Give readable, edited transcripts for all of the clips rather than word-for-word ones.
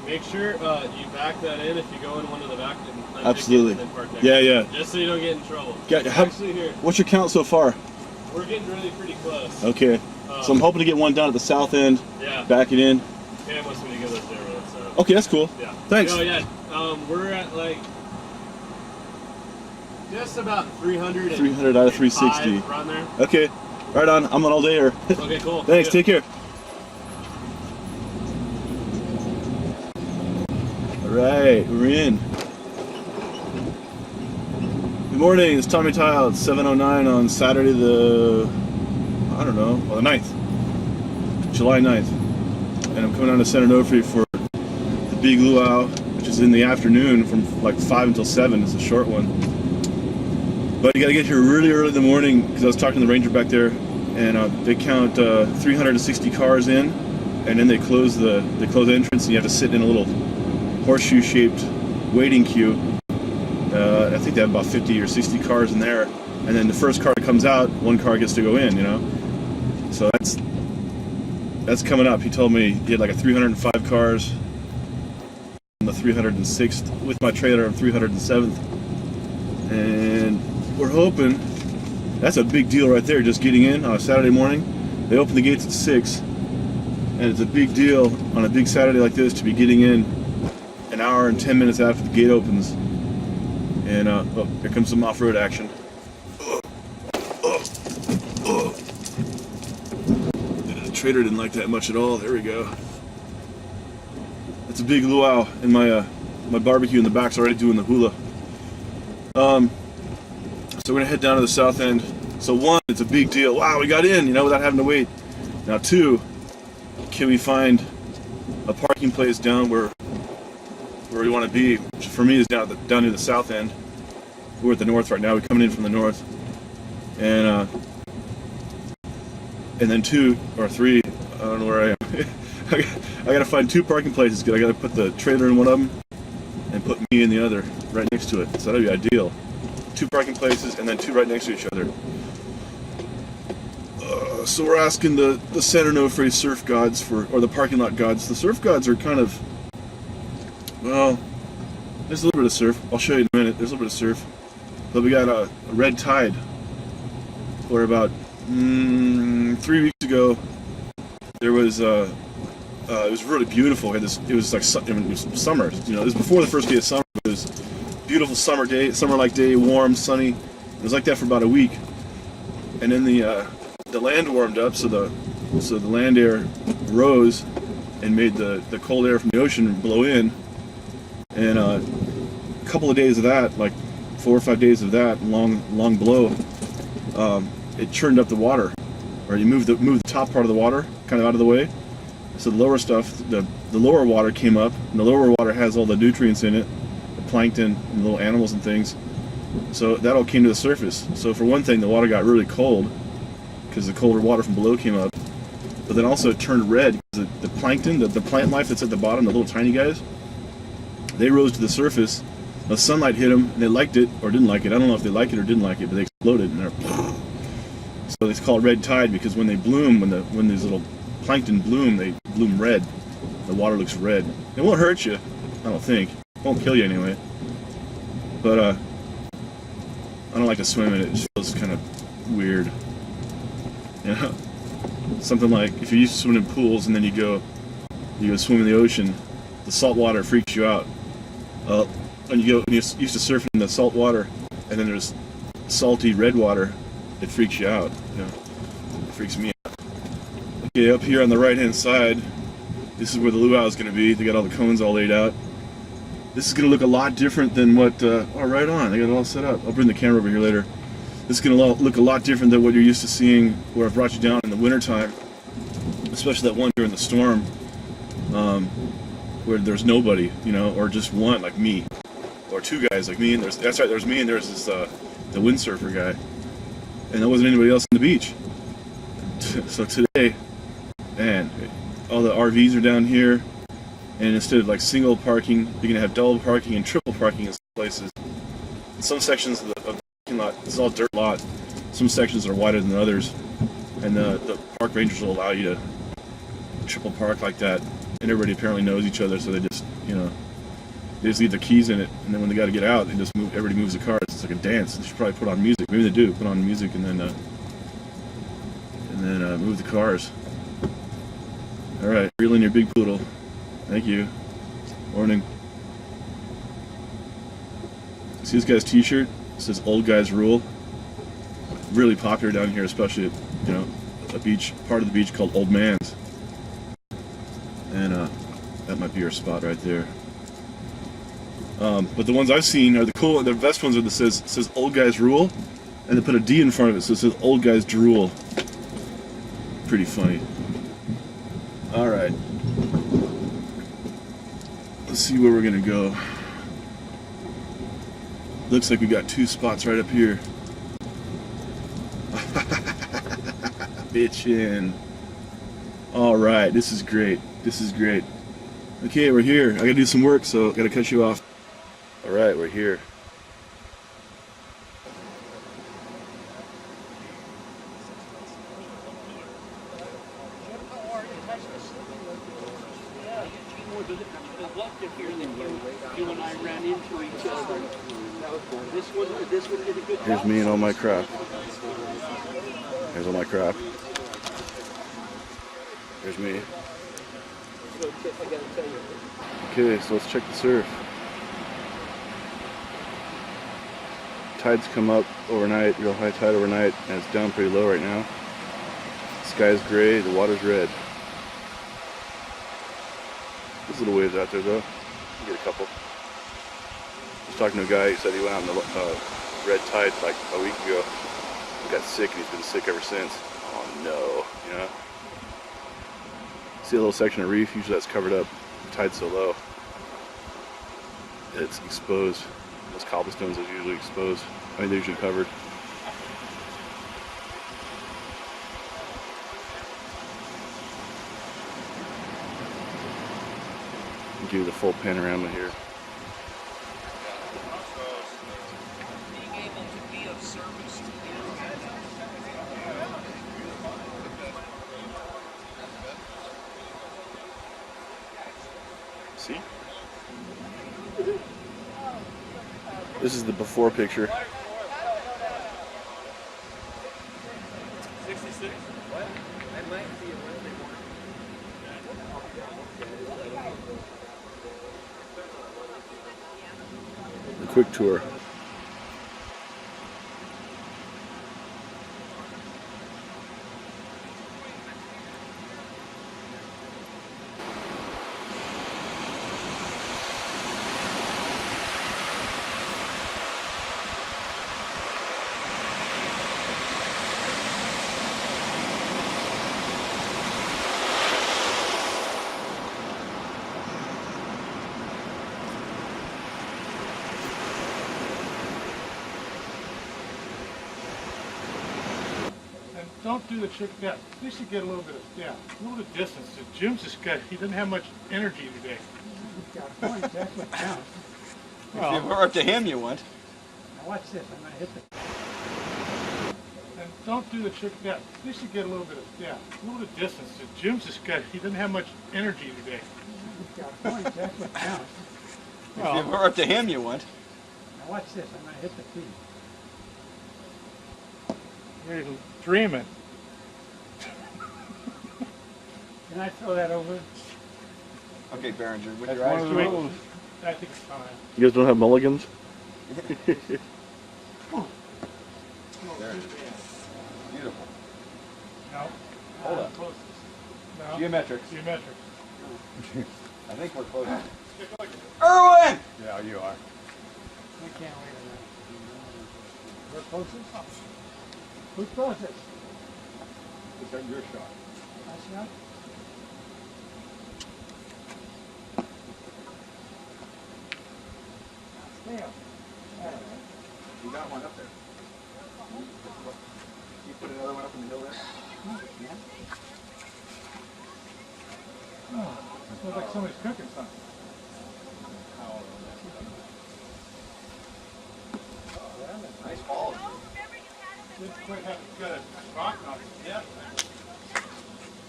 Make sure you back that in if you go in one of the back. And Absolutely. And then park there. Yeah, yeah. Just so you don't get in trouble. Actually, here. What's your count so far? We're getting really pretty close. Okay. So I'm hoping to get one down at the south end. Yeah. Back it in. Cam wants me to go this day road, so. Okay, that's cool. Yeah. Thanks. Oh yeah. We're at like just about 300. 300 out of 360. Around there. Okay. Right on. I'm on all day here. Okay, cool. Thanks. Take care. All right, we're in. Good morning. It's Tommy Tile. It's 7:09 on Saturday the 9th, July 9th, and I'm coming down to SanO for the big luau, which is in the afternoon from like 5 until 7. It's a short one. But you got to get here really early in the morning because I was talking to the ranger back there, and they count 360 cars in, and then they close the entrance, and you have to sit in a little horseshoe-shaped waiting queue. I think they have about 50 or 60 cars in there, and then the first car that comes out, one car gets to go in. You know, so that's coming up. He told me he had like a 305 cars on the 306th with my trailer on 307th, and we're hoping that's a big deal right there. Just getting in on a Saturday morning. They open the gates at 6, and it's a big deal on a big Saturday like this to be getting in an hour and 10 minutes after the gate opens. And oh, here comes some off-road action. The trailer didn't like that much at all. There we go. It's a big luau, and my barbecue in the back's already doing the hula. So we're gonna head down to the south end. So one, it's a big deal. Wow, we got in, without having to wait. Now two, can we find a parking place down where we want to be, which for me is down near the south end. We're at the north right now. We're coming in from the north, and then 2 or 3. I don't know where I am. I gotta find 2 parking places. I gotta put the trailer in one of them and put me in the other, right next to it. So that'd be ideal. 2 parking places and then 2 right next to each other. So we're asking the SanO surf gods or the parking lot gods. The surf gods are kind of, well, there's a little bit of surf. I'll show you in a minute. There's a little bit of surf. But we got a red tide. Where about 3 weeks ago, there was it was really beautiful. It was like it was summer. It was before the first day of summer. It was beautiful summer-like day, warm, sunny. It was like that for about a week, and then the land warmed up, so the land air rose and made the cold air from the ocean blow in. And a couple of days of that, like 4 or 5 days of that long blow, it churned up the water, or you moved the top part of the water kind of out of the way. So the lower stuff, the lower water came up, and the lower water has all the nutrients in it, the plankton and little animals and things. So that all came to the surface. So for one thing, the water got really cold because the colder water from below came up. But then also it turned red because the plankton, the plant life that's at the bottom, the little tiny guys, they rose to the surface. The sunlight hit them, and they liked it or didn't like it. I don't know if they liked it or didn't like it, but they exploded, and so it's called red tide because when they bloom, when these little plankton bloom, they bloom red. The water looks red. It won't hurt you, I don't think. It won't kill you anyway. But I don't like to swim in it. It just feels kind of weird. Something like if you're used to swimming in pools and then you go swim in the ocean, the salt water freaks you out. When you're used to surfing in the salt water, and then there's salty red water, it freaks you out. It freaks me out. Okay, up here on the right-hand side, this is where the luau is going to be. They got all the cones all laid out. This is going to look a lot different than what. Oh, right on. They got it all set up. I'll bring the camera over here later. This is going to look a lot different than what you're used to seeing, where I've brought you down in the wintertime, especially that one during the storm, where there's nobody, or just one like me. Or 2 guys like me, and there's me, and there's this the windsurfer guy, and there wasn't anybody else on the beach. So today, man, all the RVs are down here, and instead of like single parking, you're gonna have double parking and triple parking in some places. In some sections of the parking lot, this is all dirt lot. Some sections are wider than others, and the park rangers will allow you to triple park like that. And everybody apparently knows each other, so they just you know, they just leave their keys in it, and then when they got to get out, they just move. Everybody moves the cars. It's like a dance. They should probably put on music. Maybe they do put on music and then move the cars. All right, reel in your big poodle. Thank you. Morning. See this guy's T-shirt? It says "Old Guys Rule." Really popular down here, especially at, you know, a beach, part of the beach called Old Man's, and that might be your spot right there. But the ones I've seen are the best ones are that says "Old Guys Rule," and they put a D in front of it, so it says "Old Guys Drool." Pretty funny. All right, let's see where we're gonna go. Looks like we got two spots right up here. Bitchin'. All right, this is great. This is great. Okay, we're here. I gotta do some work, so I gotta cut you off. All right, we're here. Here's me and all my crap. Here's all my crap. Here's me. Okay, so let's check the surf. Tide's come up overnight, real high tide overnight, and it's down pretty low right now. The sky's gray, the water's red. There's little waves out there though. You get a couple. I was talking to a guy, he said he went out on the red tide like a week ago. He got sick and he's been sick ever since. Oh no, you know? See a little section of reef, usually that's covered up. The tide's so low. It's exposed. Those cobblestones are usually exposed. I mean, they're usually covered. I'll give you the full panorama here. See? This is the before picture. 66? What? I might see it Wednesday morning. A quick tour. Don't do the trick depth. You should get a little bit of a little bit of distance. Jim's just he doesn't have much energy today. He's got a point, that's what counts. Well, If we're up to him, you want. Now watch this, I'm gonna hit the and don't do the trick depth. You should get a little bit of a little bit of distance. Jim's just he doesn't have much energy today. He's got a point, that's what counts. If we're up to him, you want. Now watch this, I'm gonna hit the feet. You're dreaming. Can I throw that over? Okay, Behringer, with That's your one eyes of the closed. rules. I think it's fine. You guys don't have mulligans? Behringer. Beautiful. No. Hold up. Closest. No. Geometrics. Geometric. I think we're close. Erwin! Yeah, you are. I can't wait a minute. We're closest? Who's closest? Is that your shot? That's not? Stay up. You got one up there. You put another one up in the hill there? Oh, it smells like somebody's cooking something. Nice ball. Didn't quite have got a rock on it yet.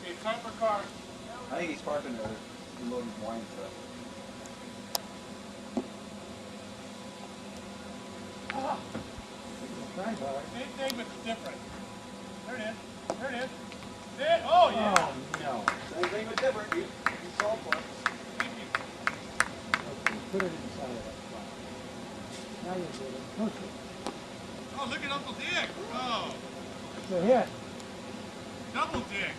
Okay, time for car. I think he's parking there. He's loading wine stuff. time, Bob. Same thing, but it's different. There it is. There it is. There. Oh, yeah. Oh, no. Same thing but different. You solved for it. Thank you. Okay, put it inside of that spot. Now you get it. Push it. Oh, look at Uncle Dick. Oh, It's a hit. double Dick.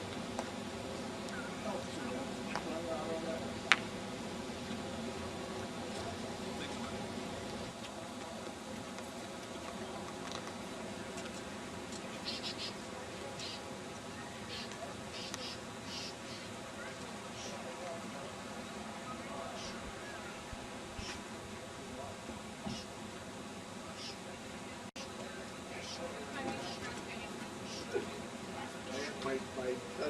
My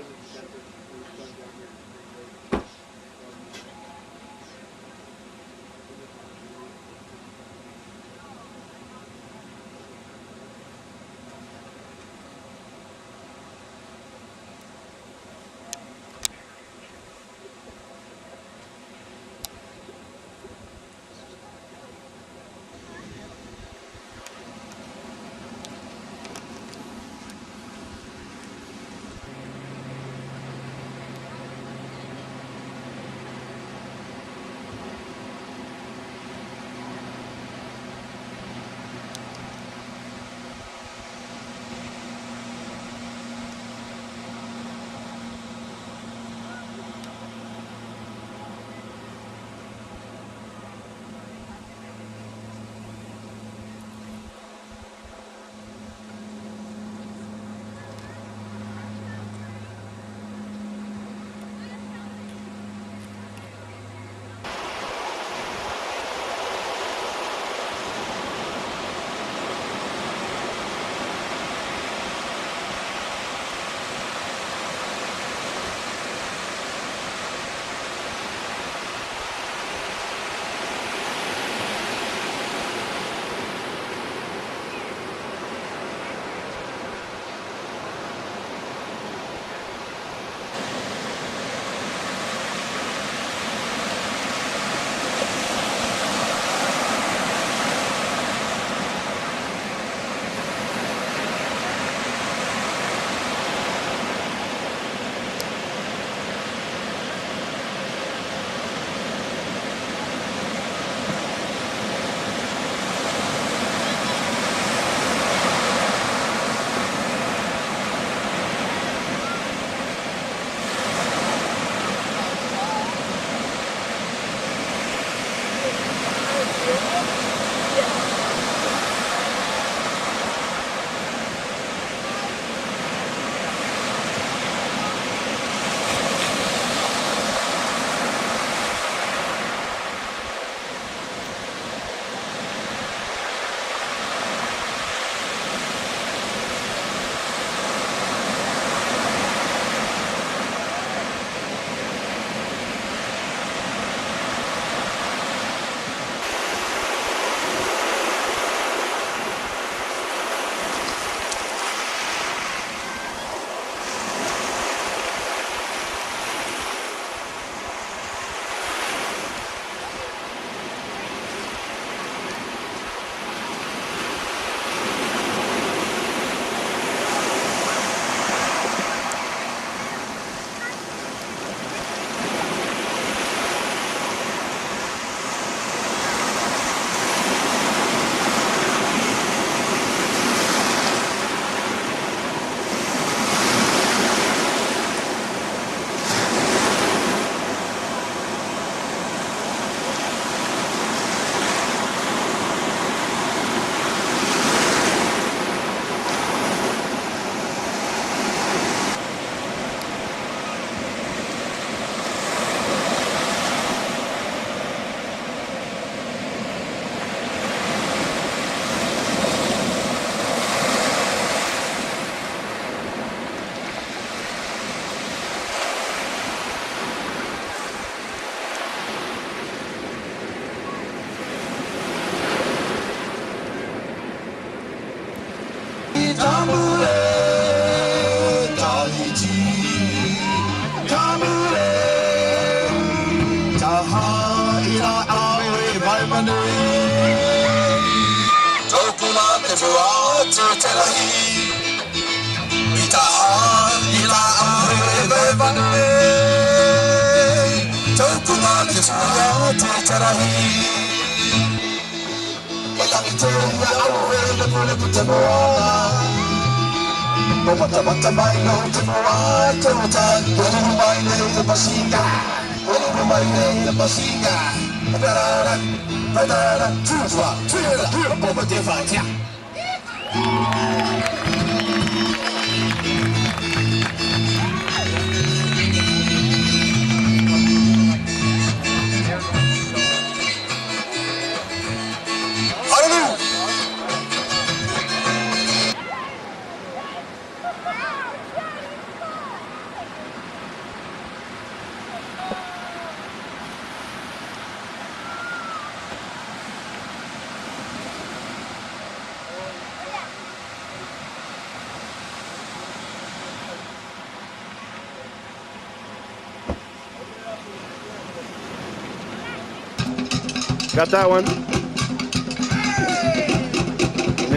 Got that one.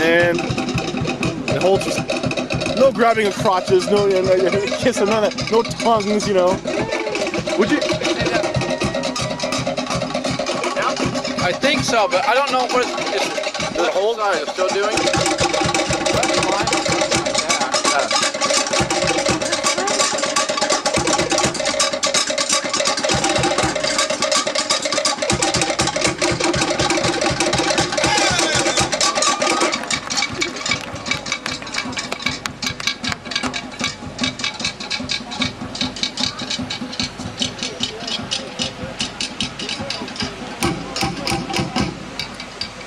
And it holds just no grabbing of crotches, no kissing, none of that, no tongues, you know. Would you? I think so, but I don't know what is the whole guy is still doing.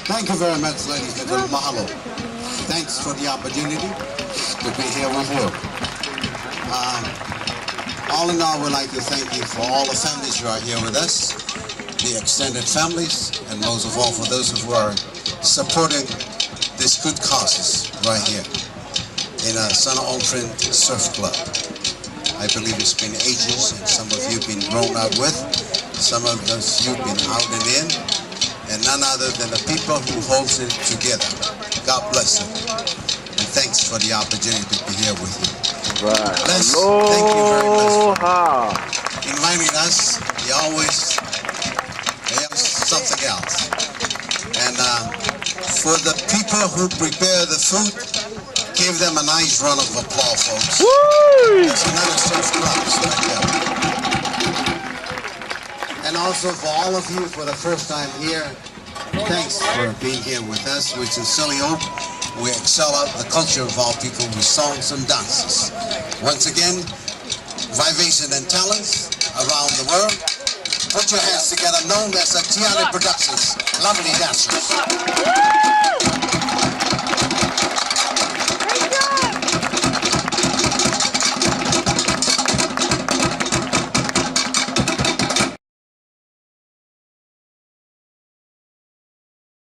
Thank you very much, ladies and gentlemen. Mahalo. Thanks for the opportunity to be here with you. All in all, we'd like to thank you for all the families who are here with us, the extended families, and most of all for those who are supporting these good causes right here in SanO Surf Club. I believe it's been ages, and some of you have been grown up with, some of those you've been out and in, and none other than the people who holds it together. God bless them. And thanks for the opportunity to be here with you. Right. Les, thank you very much for inviting us. You always have something else. And for the people who prepare the food, give them a nice round of applause, folks. Woo! That's another surf clubs right there. And also for all of you for the first time here, thanks for being here with us. We sincerely hope we excel out the culture of our people with songs and dances. Once again, vivation and talents around the world. Put your hands together, known as the Tiana Productions. Lovely dancers.